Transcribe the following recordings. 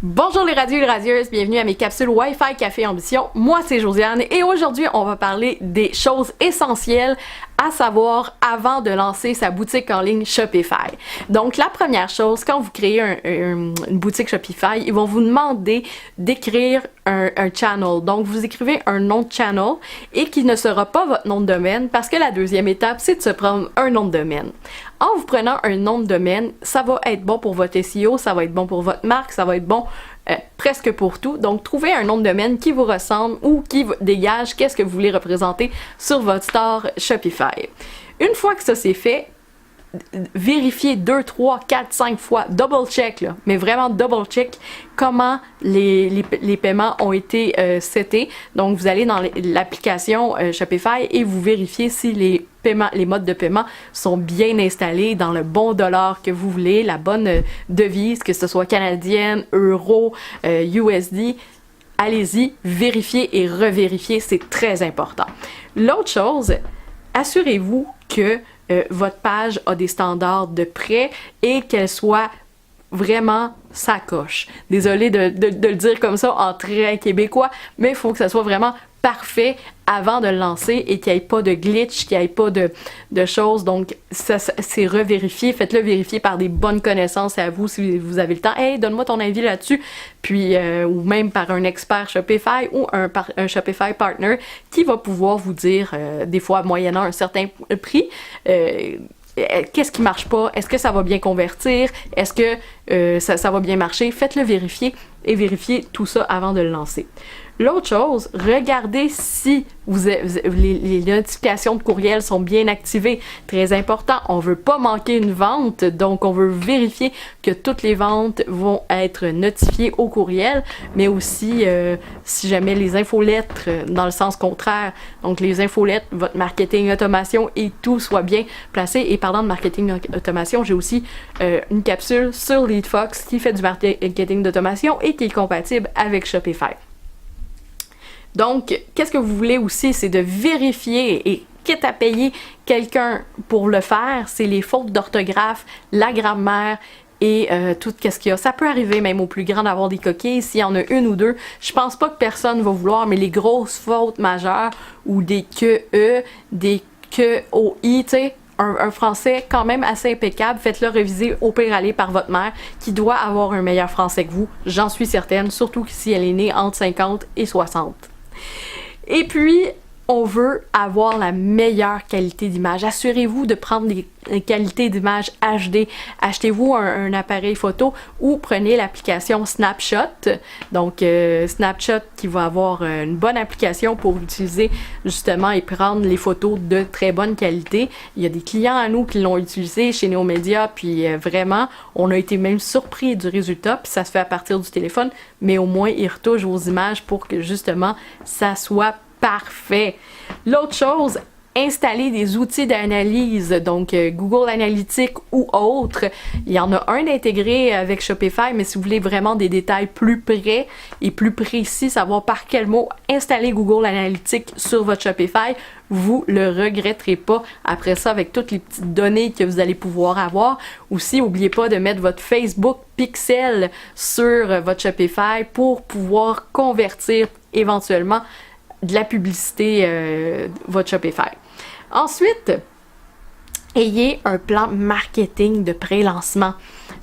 Bonjour les radieux et les radieuses, bienvenue à mes capsules Wi-Fi Café Ambition. Moi c'est Josiane et aujourd'hui on va parler des choses essentielles à savoir avant de lancer sa boutique en ligne Shopify. Donc la première chose, quand vous créez une boutique Shopify, ils vont vous demander d'écrire un channel. Donc vous écrivez un nom de channel et qui ne sera pas votre nom de domaine parce que la deuxième étape c'est de se prendre un nom de domaine. En vous prenant un nom de domaine, ça va être bon pour votre SEO, ça va être bon pour votre marque, ça va être bon presque pour tout. Donc, trouvez un nom de domaine qui vous ressemble ou qui dégage qu'est-ce que vous voulez représenter sur votre store Shopify. Une fois que ça c'est fait, vérifiez 2, 3, 4, 5 fois, double check là, mais vraiment double check comment les paiements ont été setés. Donc vous allez dans l'application Shopify et vous vérifiez si les modes de paiement sont bien installés dans le bon dollar que vous voulez, la bonne devise, que ce soit canadienne, euro, USD. Allez-y, vérifiez et revérifiez, c'est très important. L'autre chose, assurez-vous que votre page a des standards de prêt et qu'elle soit vraiment sacoche. Désolée de le dire comme ça en très québécois, mais il faut que ça soit vraiment parfait avant de le lancer et qu'il n'y ait pas de glitch, qu'il n'y ait pas de choses. Donc, ça c'est revérifié. Faites-le vérifier par des bonnes connaissances à vous si vous avez le temps. Hey, donne-moi ton avis là-dessus. Puis, ou même par un expert Shopify ou un Shopify partner qui va pouvoir vous dire, des fois moyennant un certain prix, qu'est-ce qui marche pas? Est-ce que ça va bien convertir? Est-ce que ça va bien marcher? Faites-le vérifier et vérifiez tout ça avant de le lancer. L'autre chose, regardez si les notifications de courriel sont bien activées. Très important, on veut pas manquer une vente, donc on veut vérifier que toutes les ventes vont être notifiées au courriel, mais aussi si jamais les infolettres dans le sens contraire, donc les infolettres, votre marketing automation et tout soit bien placé. Et parlant de marketing automation, j'ai aussi une capsule sur LeadFox qui fait du marketing d'automation et qui est compatible avec Shopify. Donc, qu'est-ce que vous voulez aussi, c'est de vérifier et quitte à payer quelqu'un pour le faire, c'est les fautes d'orthographe, la grammaire et tout ce qu'il y a. Ça peut arriver même au plus grand d'avoir des coquilles, s'il y en a une ou deux. Je pense pas que personne va vouloir, mais les grosses fautes majeures ou des que-e, des que-o-i, tu sais, un français quand même assez impeccable, faites-le réviser au pire aller par votre mère qui doit avoir un meilleur français que vous, j'en suis certaine, surtout si elle est née entre 50 et 60. Et puis, on veut avoir la meilleure qualité d'image. Assurez-vous de prendre des qualités d'image HD. Achetez-vous un appareil photo ou prenez l'application Snapshot. Donc, Snapshot qui va avoir une bonne application pour utiliser justement et prendre les photos de très bonne qualité. Il y a des clients à nous qui l'ont utilisé chez Neomédia, puis vraiment, on a été même surpris du résultat, puis ça se fait à partir du téléphone, mais au moins, il retouche vos images pour que justement, ça soit parfait. L'autre chose, installer des outils d'analyse, donc Google Analytics ou autres. Il y en a un intégré avec Shopify, mais si vous voulez vraiment des détails plus près et plus précis, savoir par quel mot installer Google Analytics sur votre Shopify, vous le regretterez pas après ça avec toutes les petites données que vous allez pouvoir avoir. Aussi, n'oubliez pas de mettre votre Facebook Pixel sur votre Shopify pour pouvoir convertir éventuellement de la publicité votre Shopify. Ensuite, ayez un plan marketing de pré-lancement.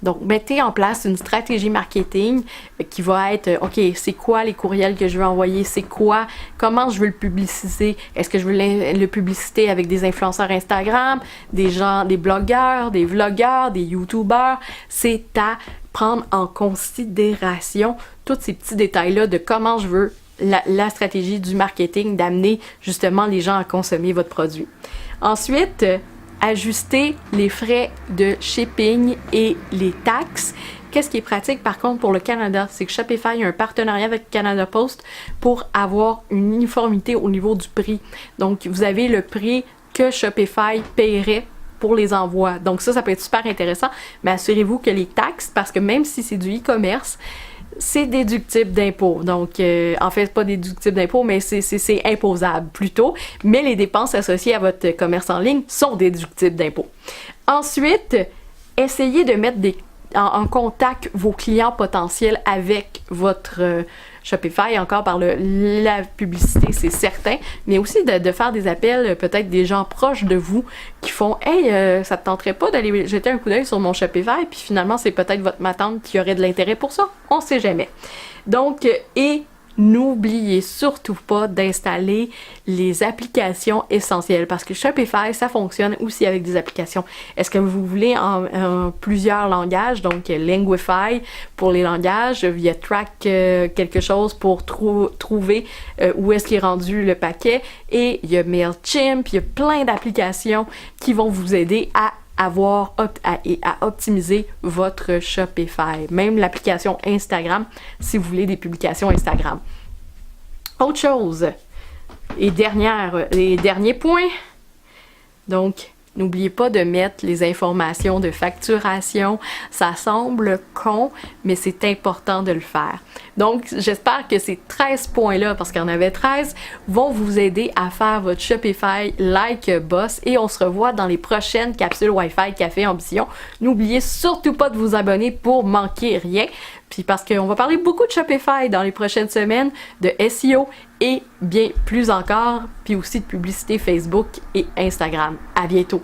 Donc, mettez en place une stratégie marketing qui va être, OK, c'est quoi les courriels que je veux envoyer? C'est quoi? Comment je veux le publiciser? Est-ce que je veux le publiciter avec des influenceurs Instagram, des gens, des blogueurs, des vlogueurs, des YouTubers? C'est à prendre en considération tous ces petits détails-là de comment je veux la stratégie du marketing d'amener justement les gens à consommer votre produit. Ensuite, ajuster les frais de shipping et les taxes. Qu'est-ce qui est pratique par contre pour le Canada, c'est que Shopify a un partenariat avec Canada Post pour avoir une uniformité au niveau du prix. Donc, vous avez le prix que Shopify paierait pour les envois. Donc ça peut être super intéressant, mais assurez-vous que les taxes, parce que même si c'est du e-commerce, c'est déductible d'impôt. Donc, en fait, pas déductible d'impôt, mais c'est imposable plutôt. Mais les dépenses associées à votre commerce en ligne sont déductibles d'impôt. Ensuite, essayez de mettre en contact vos clients potentiels avec votre Shopify, encore par la publicité, c'est certain, mais aussi de faire des appels, peut-être des gens proches de vous qui font « Hey, ça te tenterait pas d'aller jeter un coup d'œil sur mon Shopify? » Puis finalement, c'est peut-être votre ma tante qui aurait de l'intérêt pour ça. On sait jamais. Donc, n'oubliez surtout pas d'installer les applications essentielles parce que Shopify, ça fonctionne aussi avec des applications. Est-ce que vous voulez en plusieurs langages? Donc, Linguify pour les langages, il y a Track quelque chose pour trouver où est-ce qu'il est rendu le paquet et il y a MailChimp, il y a plein d'applications qui vont vous aider à optimiser votre Shopify. Même l'application Instagram, si vous voulez des publications Instagram. Autre chose, les derniers points. Donc, n'oubliez pas de mettre les informations de facturation. Ça semble con, mais c'est important de le faire. Donc, j'espère que ces 13 points-là, parce qu'il y en avait 13, vont vous aider à faire votre Shopify like boss et on se revoit dans les prochaines capsules Wi-Fi Café Ambition. N'oubliez surtout pas de vous abonner pour manquer rien. Puis parce qu'on va parler beaucoup de Shopify dans les prochaines semaines, de SEO et bien plus encore, puis aussi de publicité Facebook et Instagram. À bientôt!